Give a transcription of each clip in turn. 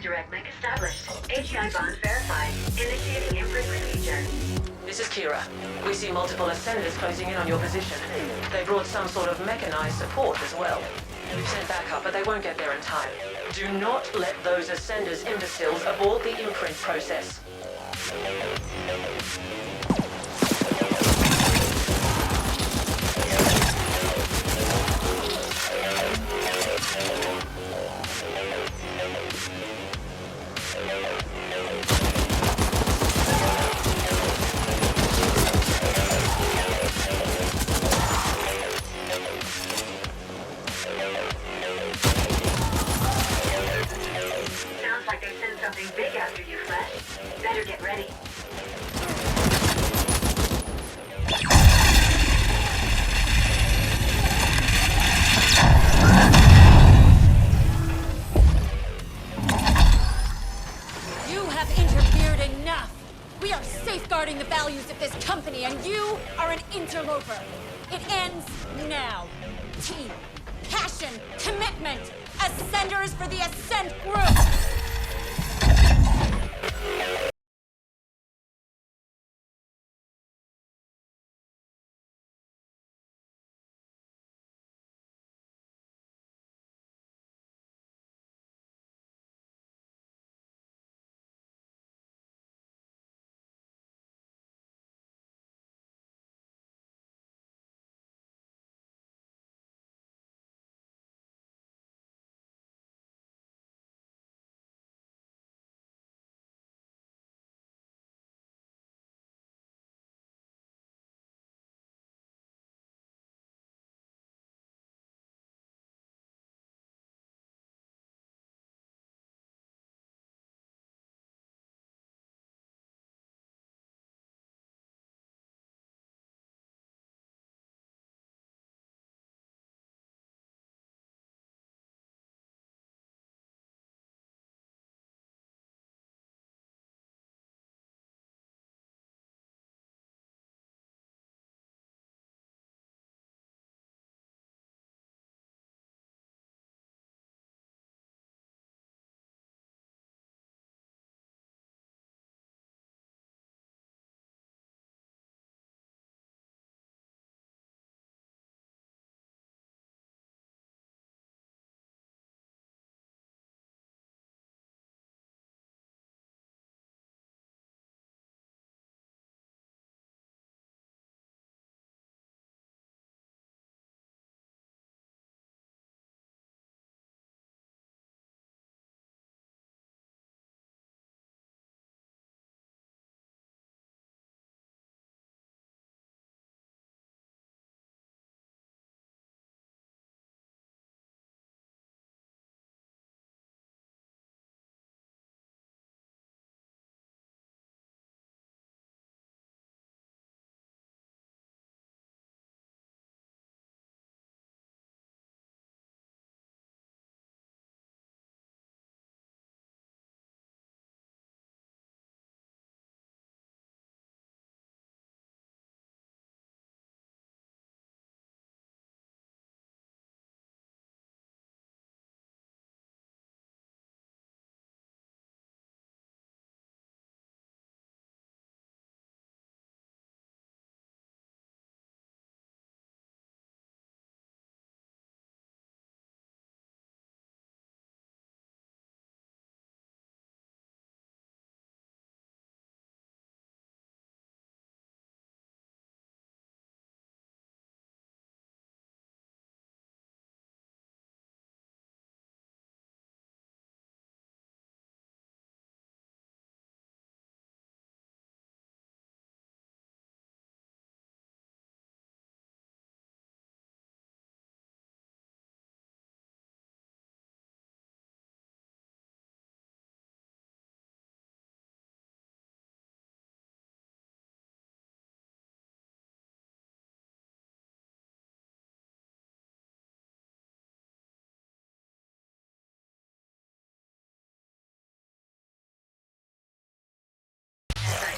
direct link established. AGI bond verified. Initiating imprint procedure. This is Kira. We see multiple ascenders closing in on your position. They brought some sort of mechanized support as well. We've sent backup, but they won't get there in time. Do not let those ascenders imbeciles abort the imprint process. Sounds like they sent something big after you, Flesh. Better get ready. You have interfered enough! We are safeguarding the values of this company, and you are an interloper. It ends now. Team, passion, commitment. Ascenders for the Ascent Group!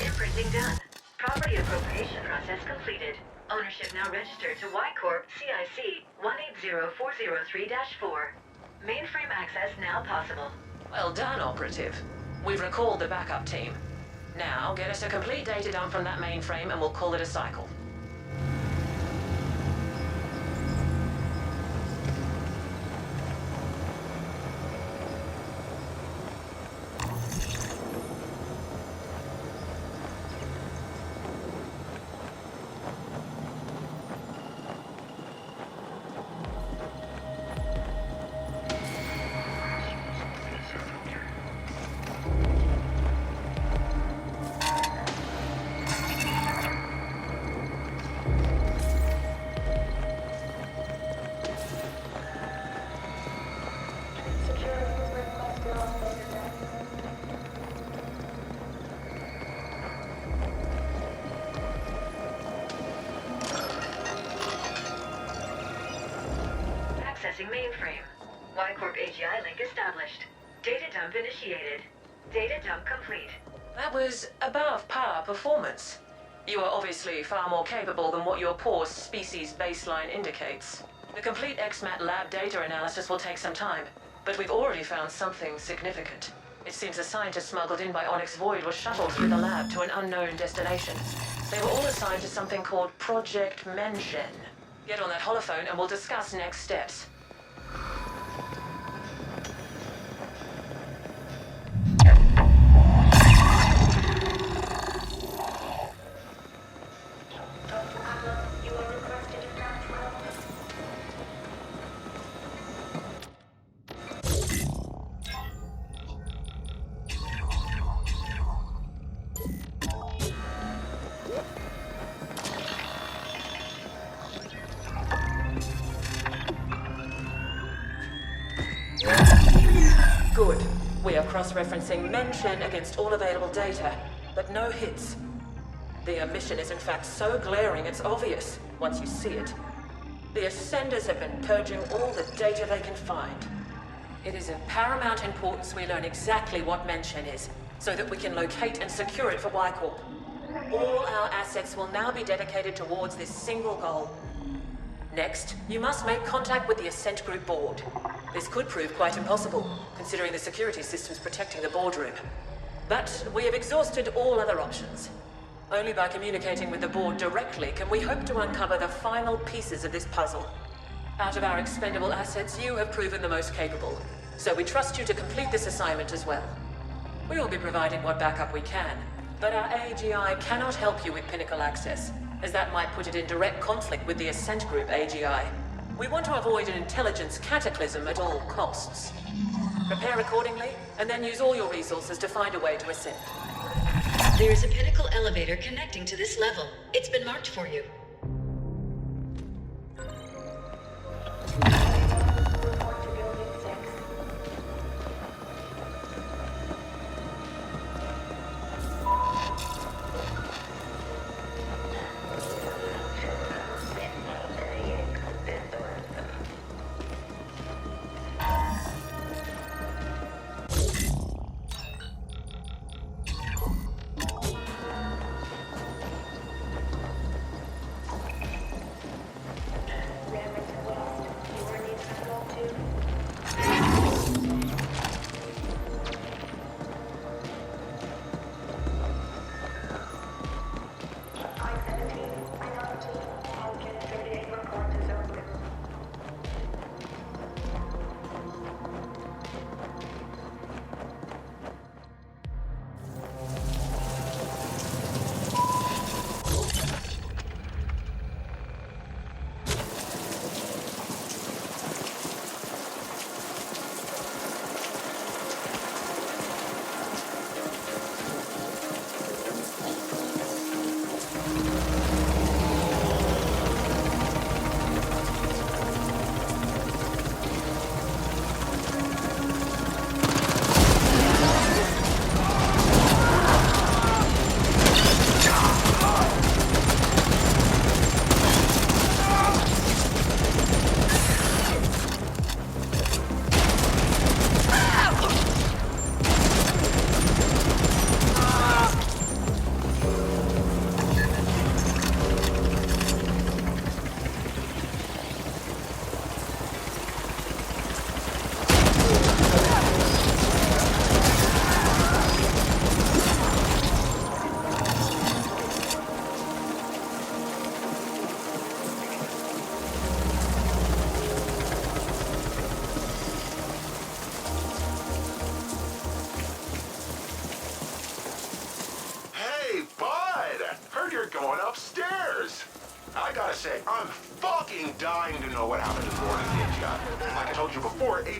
Imprinting done. Property appropriation process completed. Ownership now registered to Y Corp CIC 180403-4. Mainframe access now possible. Well done, Operative. We've recalled the backup team. Now, get us a complete data dump from that mainframe and we'll call it a cycle. Accessing mainframe. Y-Corp AGI link established. Data dump initiated. Data dump complete. That was above par performance. You are obviously far more capable than what your poor species baseline indicates. The complete XMAT lab data analysis will take some time, but we've already found something significant. It seems a scientist smuggled in by Onyx Void was shuttled through the lab to an unknown destination. They were all assigned to something called Project Menshen. Get on that holophone and we'll discuss next steps. Good. We are cross-referencing Menshen against all available data, but no hits. The omission is in fact so glaring it's obvious once you see it. The Ascenders have been purging all the data they can find. It is of paramount importance we learn exactly what Menshen is, so that we can locate and secure it for Y-Corp. All our assets will now be dedicated towards this single goal. Next, you must make contact with the Ascent Group board. This could prove quite impossible, considering the security systems protecting the boardroom. But we have exhausted all other options. Only by communicating with the board directly can we hope to uncover the final pieces of this puzzle. Out of our expendable assets, you have proven the most capable, so we trust you to complete this assignment as well. We will be providing what backup we can, but our AGI cannot help you with Pinnacle access, as that might put it in direct conflict with the Ascent Group AGI. We want to avoid an intelligence cataclysm at all costs. Prepare accordingly, and then use all your resources to find a way to ascend. There is a Pinnacle elevator connecting to this level. It's been marked for you.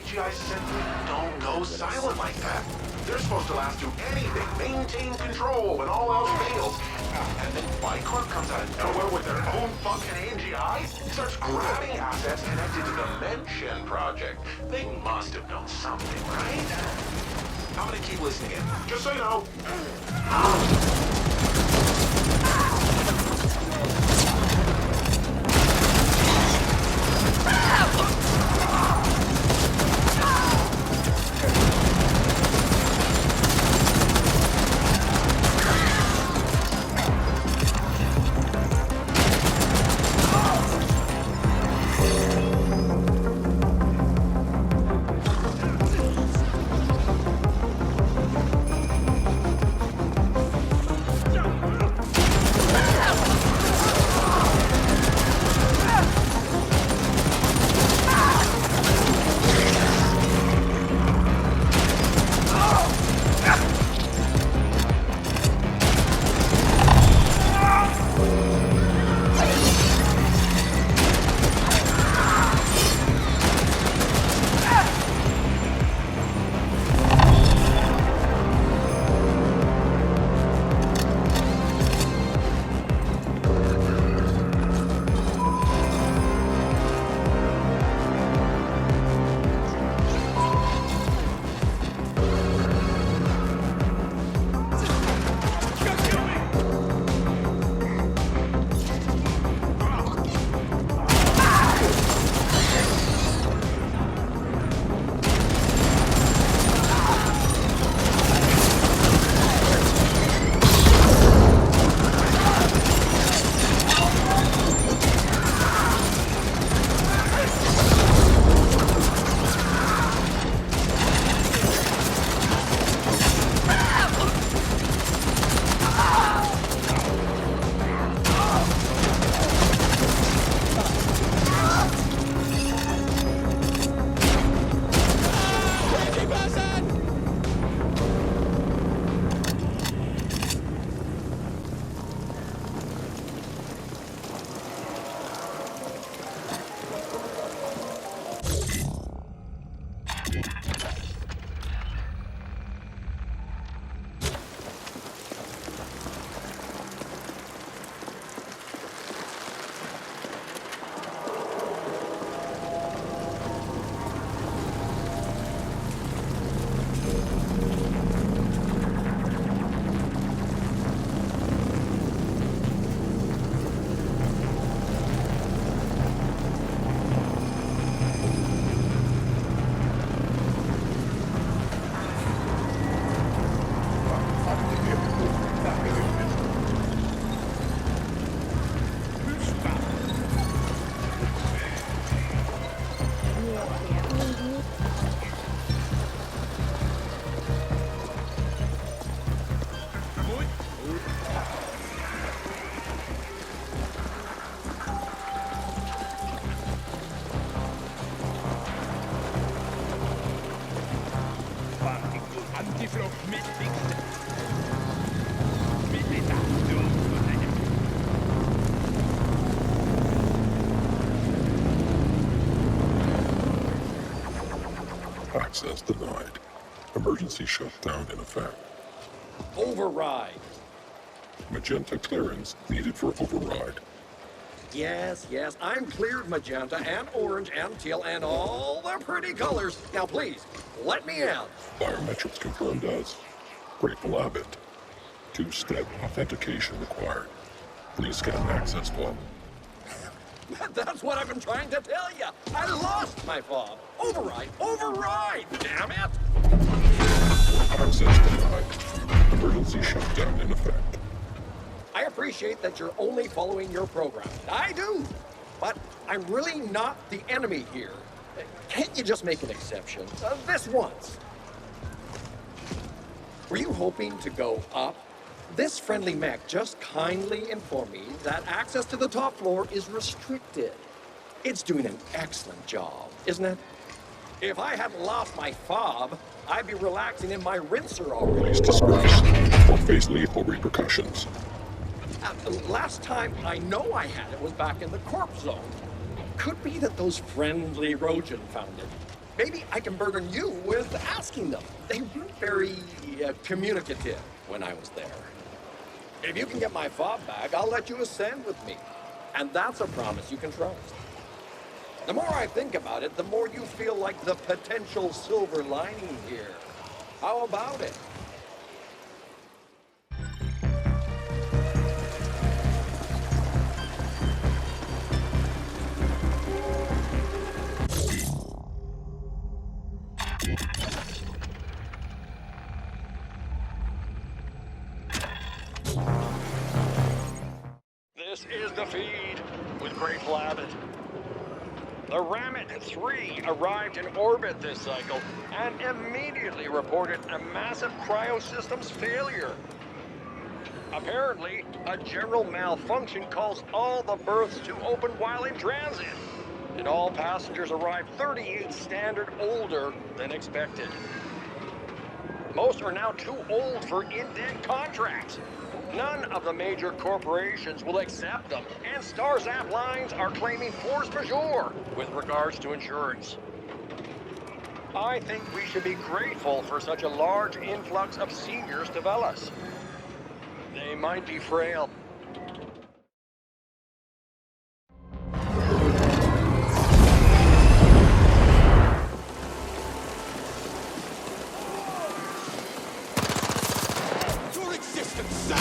AGI simply don't go silent like that. They're supposed to last through anything, maintain control when all else fails. And then Bicorp comes out of nowhere with their own fucking AGI, starts grabbing assets connected to the Mention project. They must have known something, right? I'm gonna keep listening in, just so you know. Access denied. Emergency shutdown in effect. Override. Magenta clearance needed for override. Yes, I'm cleared magenta and orange and teal and all the pretty colors. Now please, let me in. Biometrics confirmed as Grateful Abbott. Two-step authentication required. Please scan access one. That's what I've been trying to tell you. I lost my fob. Override, damn it. Access denied. Emergency shutdown in effect. I appreciate that you're only following your program. I do. But I'm really not the enemy here. Can't you just make an exception? This once. Were you hoping to go up? This friendly mech just kindly informed me that access to the top floor is restricted. It's doing an excellent job, isn't it? If I hadn't lost my fob, I'd be relaxing in my rinser already. Please disperse or face lethal repercussions. Last time I know I had it was back in the corp zone. Could be that those friendly Rojan found it. Maybe I can burden you with asking them. They weren't very communicative when I was there. If you can get my fob back, I'll let you ascend with me. And that's a promise you can trust. The more I think about it, the more you feel like the potential silver lining here. How about it? This is the feed with Grateful Abbott. The Ramit 3 arrived in orbit this cycle and immediately reported a massive cryosystems failure. Apparently, a general malfunction caused all the berths to open while in transit, and all passengers arrived 38 standard older than expected. Most are now too old for indent contracts. None of the major corporations will accept them, and StarZap lines are claiming force majeure with regards to insurance. I think we should be grateful for such a large influx of seniors to Velas. They might be frail. Your existence,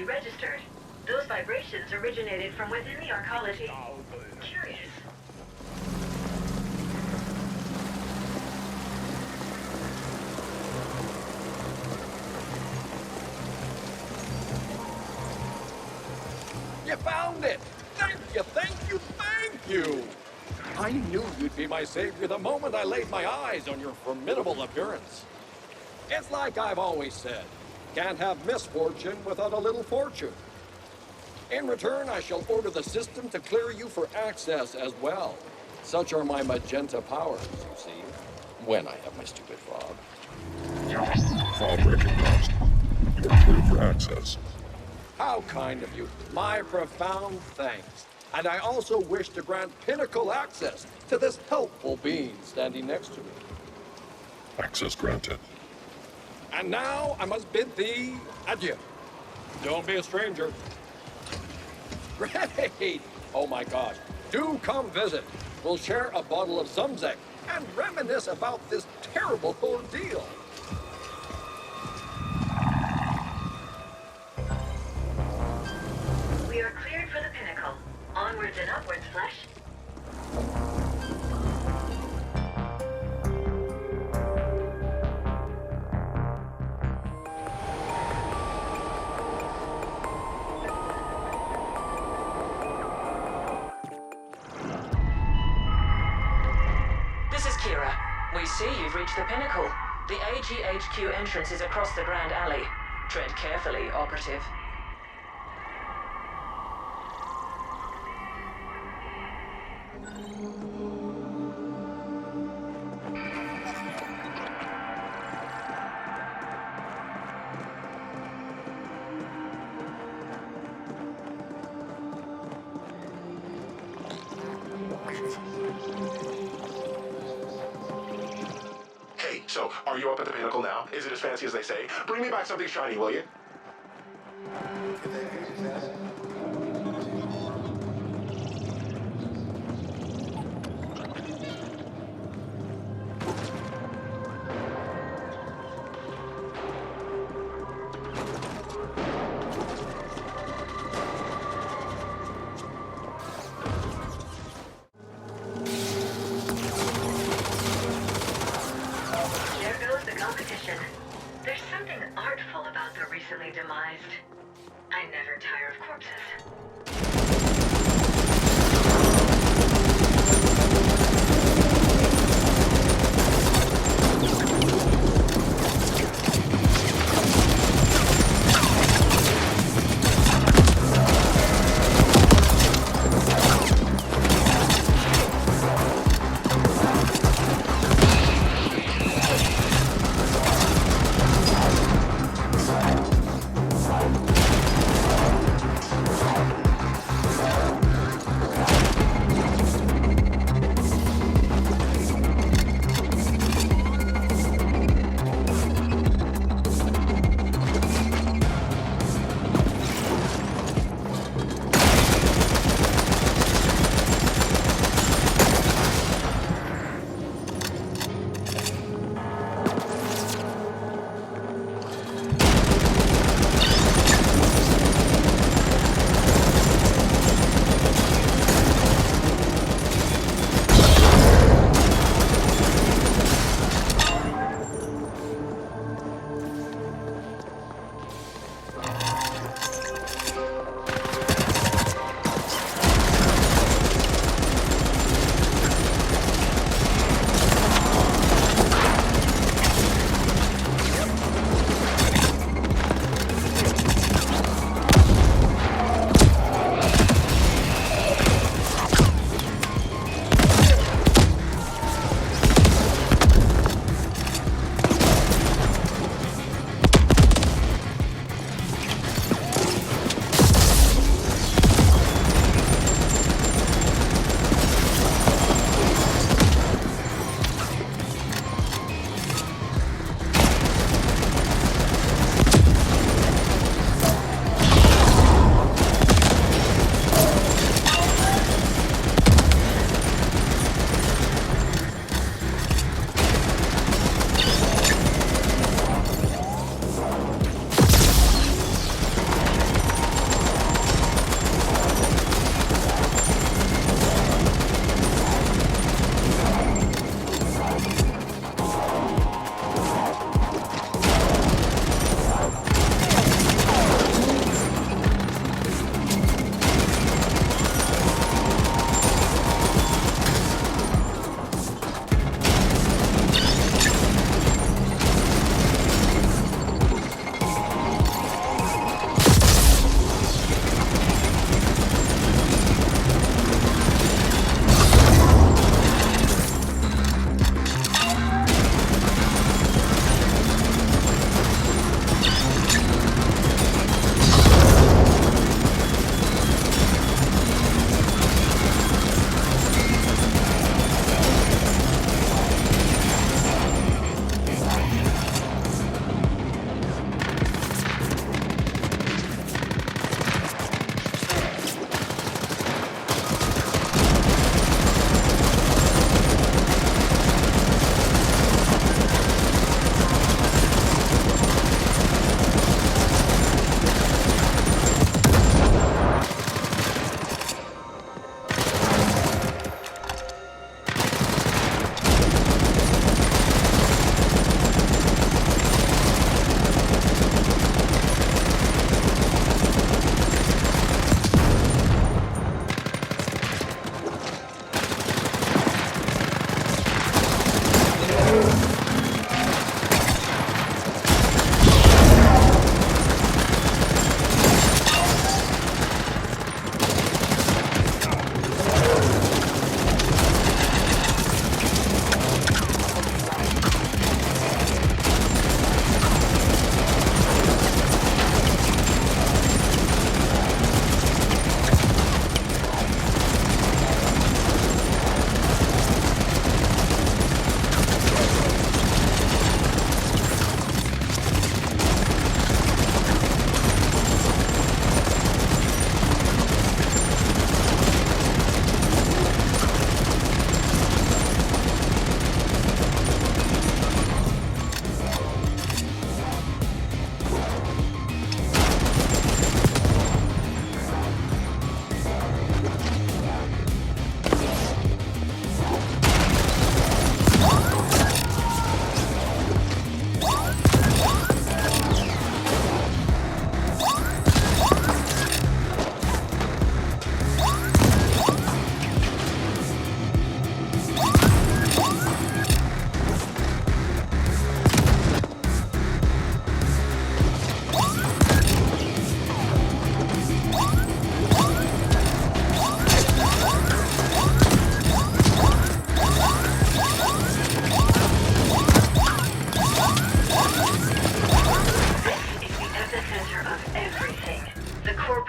be registered. Those vibrations originated from within the arcology. Curious. You found it! Thank you, thank you, thank you! I knew you'd be my savior the moment I laid my eyes on your formidable appearance. It's like I've always said, can't have misfortune without a little fortune. In return, I shall order the system to clear you for access as well. Such are my magenta powers, you see, when I have my stupid fob. Fob recognized. You are clear for access. How kind of you. My profound thanks. And I also wish to grant pinnacle access to this helpful being standing next to me. Access granted. And now I must bid thee adieu. Don't be a stranger. Great! Oh my gosh. Do come visit. We'll share a bottle of Zumzek and reminisce about this terrible ordeal. We are cleared for the pinnacle. Onwards and upwards, Flesh. This is Kira. We see you've reached the pinnacle. The AGHQ entrance is across the Grand Alley. Tread carefully, Operative. Hey, so, are you up at the pinnacle now? Is it as fancy as they say? Bring me back something shiny, will you? There goes the competition. There's something artful about the recently demised. I never tire of corpses.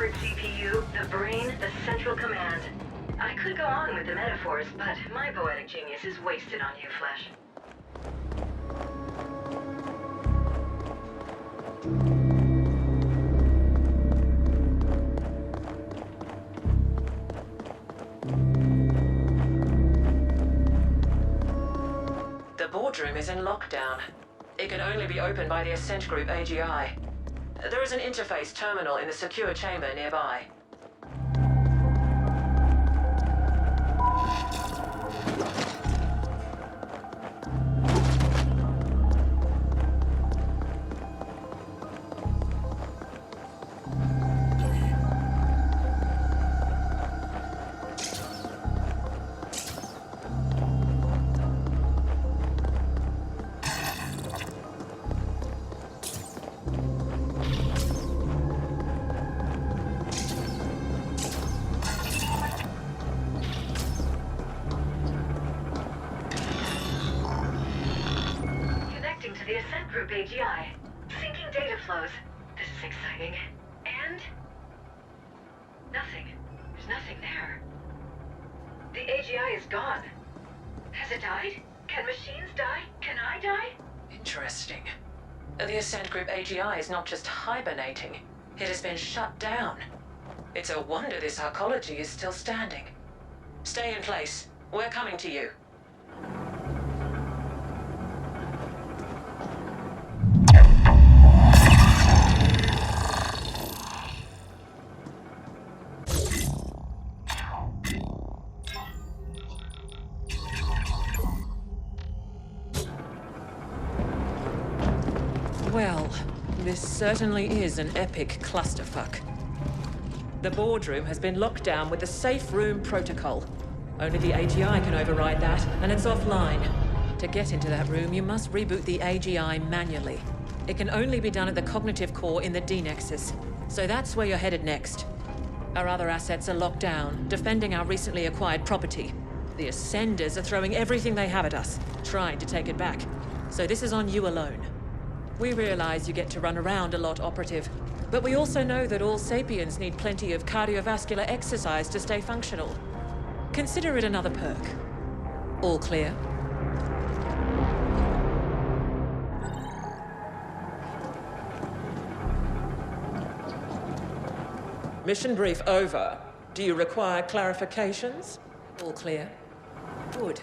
corporate CPU, the brain, the central command. I could go on with the metaphors, but my poetic genius is wasted on you, Flesh. The boardroom is in lockdown. It can only be opened by the Ascent Group AGI. There is an interface terminal in the secure chamber nearby. To the Ascent Group AGI. Syncing data flows. This is exciting. And... nothing. There's nothing there. The AGI is gone. Has it died? Can machines die? Can I die? Interesting. The Ascent Group AGI is not just hibernating. It has been shut down. It's a wonder this arcology is still standing. Stay in place. We're coming to you. Well, this certainly is an epic clusterfuck. The boardroom has been locked down with the safe room protocol. Only the AGI can override that, and it's offline. To get into that room, you must reboot the AGI manually. It can only be done at the cognitive core in the D-Nexus, so that's where you're headed next. Our other assets are locked down, defending our recently acquired property. The Ascenders are throwing everything they have at us, trying to take it back. So this is on you alone. We realize you get to run around a lot, Operative, but we also know that all sapiens need plenty of cardiovascular exercise to stay functional. Consider it another perk. All clear? Mission brief over. Do you require clarifications? All clear. Good.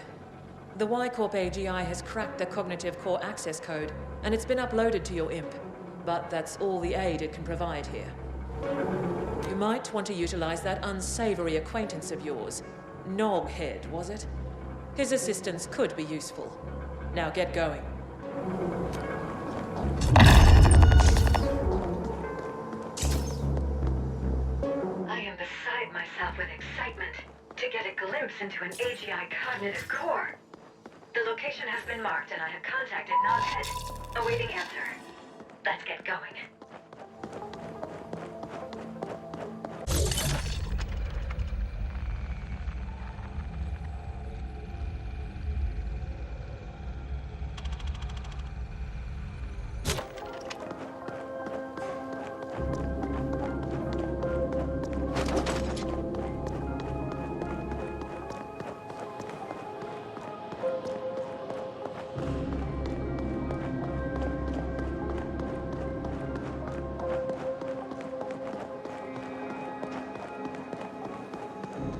The Y-Corp AGI has cracked the cognitive core access code, and it's been uploaded to your imp. But that's all the aid it can provide here. You might want to utilize that unsavory acquaintance of yours. Noghead, was it? His assistance could be useful. Now get going. I am beside myself with excitement to get a glimpse into an AGI cognitive core. The location has been marked and I have contacted Noghead, awaiting answer. Let's get going.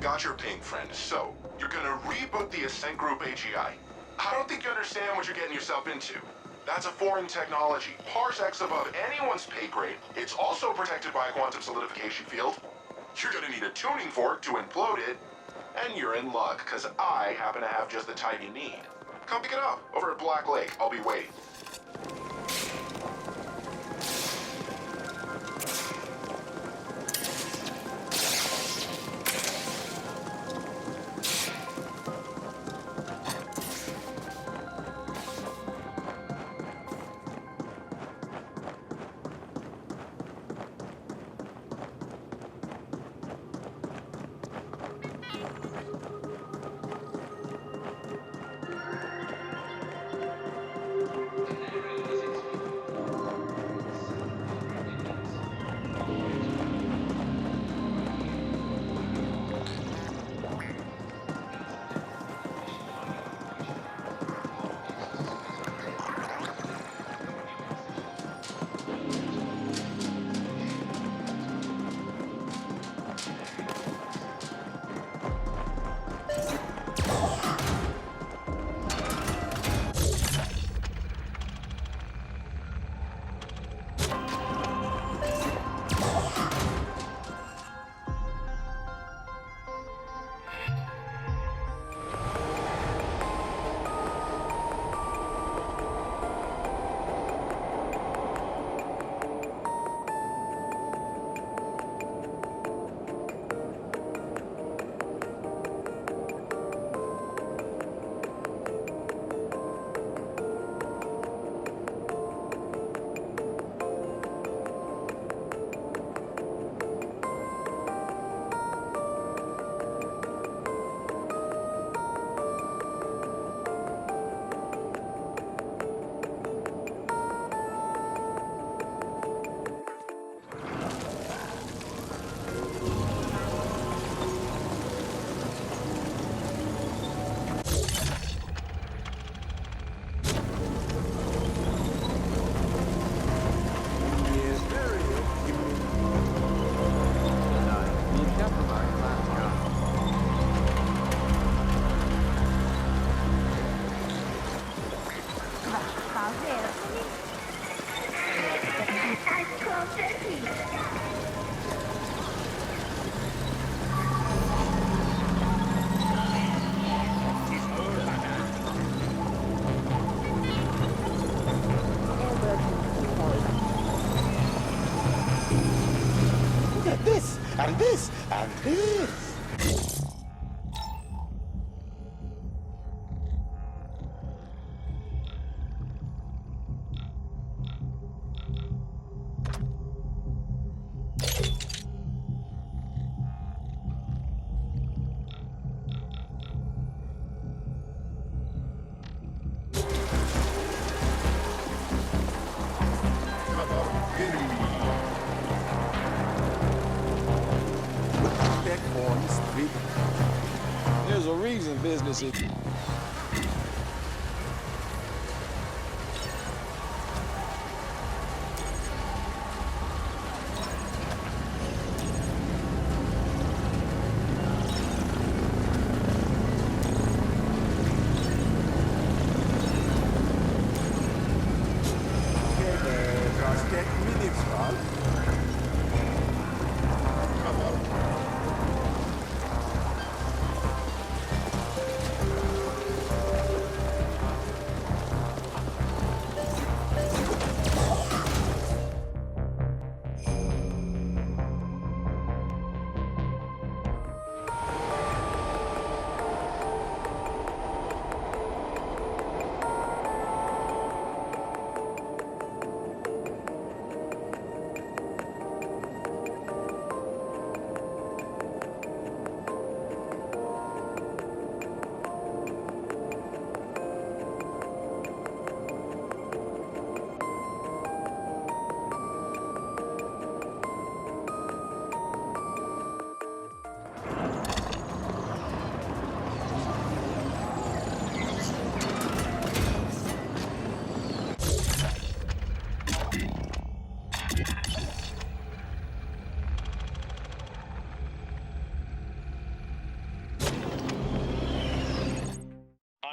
Got your ping, friend. So, you're gonna reboot the Ascent Group AGI. I don't think you understand what you're getting yourself into. That's a foreign technology, parsecs above anyone's pay grade. It's also protected by a quantum solidification field. You're gonna need a tuning fork to implode it. And you're in luck, because I happen to have just the type you need. Come pick it up, over at Black Lake. I'll be waiting. and this, and this. There's a reason business is...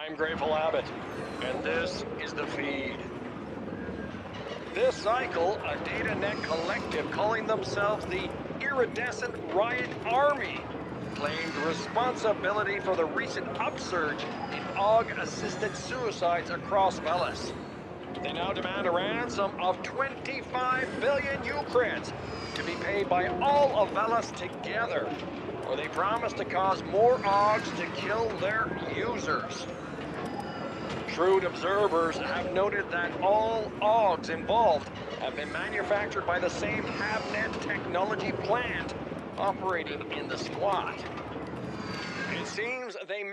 I'm Grateful Abbott, and this is the feed. This cycle, a DataNet collective calling themselves the Iridescent Riot Army claimed responsibility for the recent upsurge in AUG-assisted suicides across Velis. They now demand a ransom of 25 billion Ukraines to be paid by all of Velis together, or they promise to cause more AUGs to kill their users. Shrewd observers have noted that all AUGs involved have been manufactured by the same Havnet technology plant operating in the squat. It seems they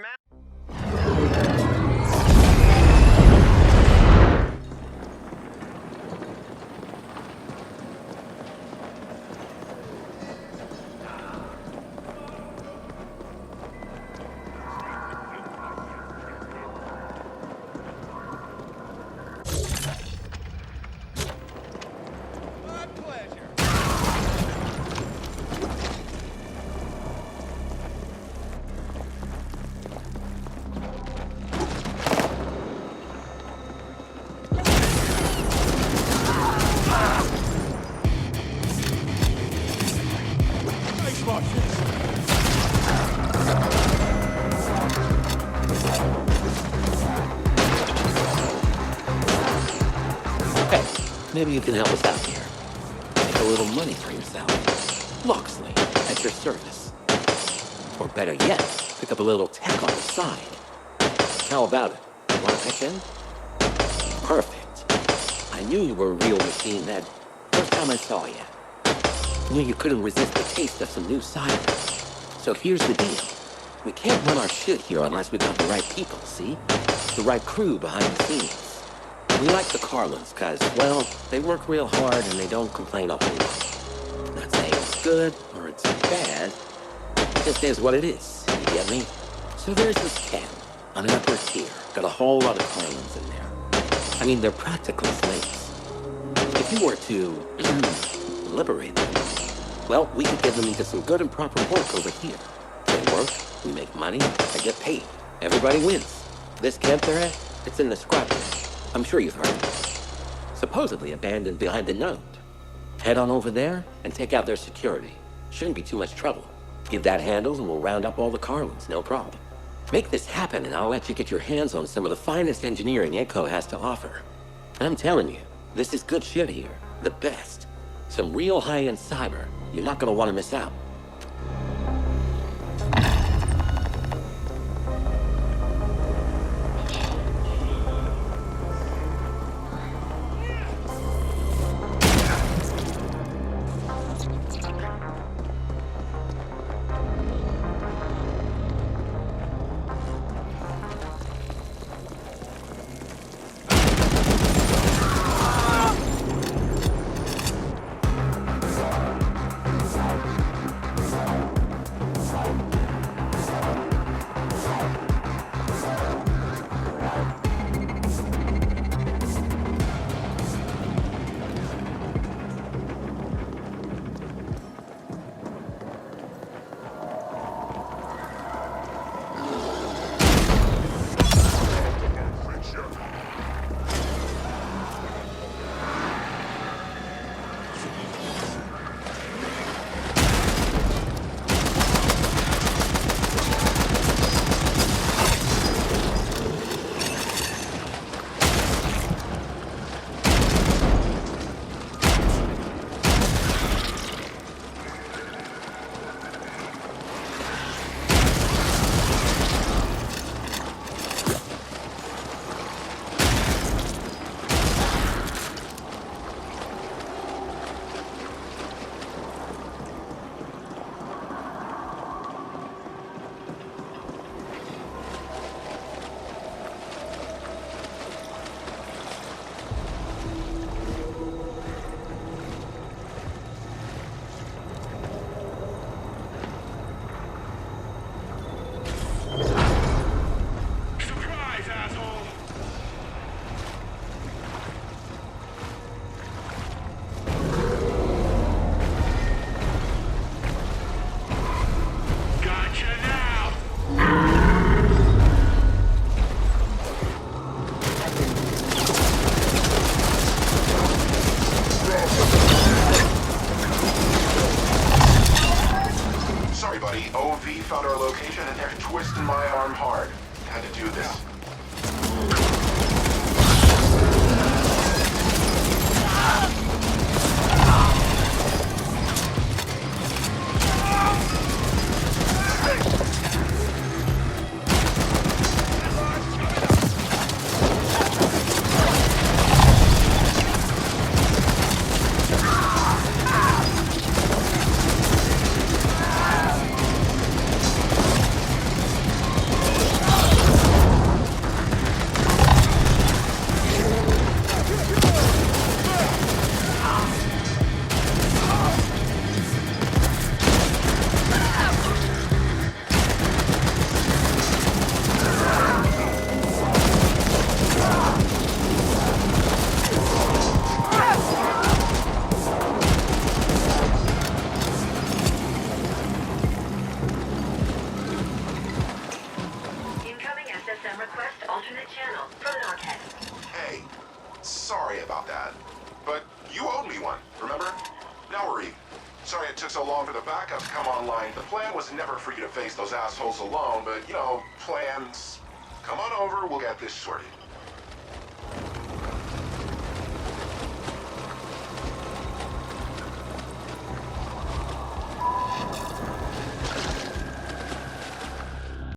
Maybe you can help us out here. Make a little money for yourself. Loxley, at your service. Or better yet, pick up a little tech on the side. How about it? You want to pitch in? Perfect. I knew you were a real machine that first time I saw you. I knew you couldn't resist the taste of some new cyber. So here's the deal. We can't run our shit here unless we got the right people, see? The right crew behind the scenes. We like the Carlins, because, well, they work real hard and they don't complain a whole lot. Not saying it's good or it's bad. It just is what it is, you get me? So there's this camp on an upper tier. Got a whole lot of Carlins in there. I mean, they're practically slaves. If you were to liberate them, well, we could get them into some good and proper work over here. They work, we make money, I get paid. Everybody wins. This camp they're at, it's in the scrapyard. I'm sure you've heard of it. Supposedly abandoned behind the node. Head on over there and take out their security. Shouldn't be too much trouble. Give that handles and we'll round up all the Carlins, no problem. Make this happen and I'll let you get your hands on some of the finest engineering Echo has to offer. And I'm telling you, this is good shit here. The best. Some real high-end cyber. You're not gonna want to miss out. V found our location and they're twisting my arm hard. Had to do this. Incoming SSM request alternate channel from Narkhead. Hey, sorry about that. But you owed me one, remember? Now we're even. Sorry it took so long for the backup to come online. The plan was never for you to face those assholes alone, but, you know, plans. Come on over, we'll get this sorted.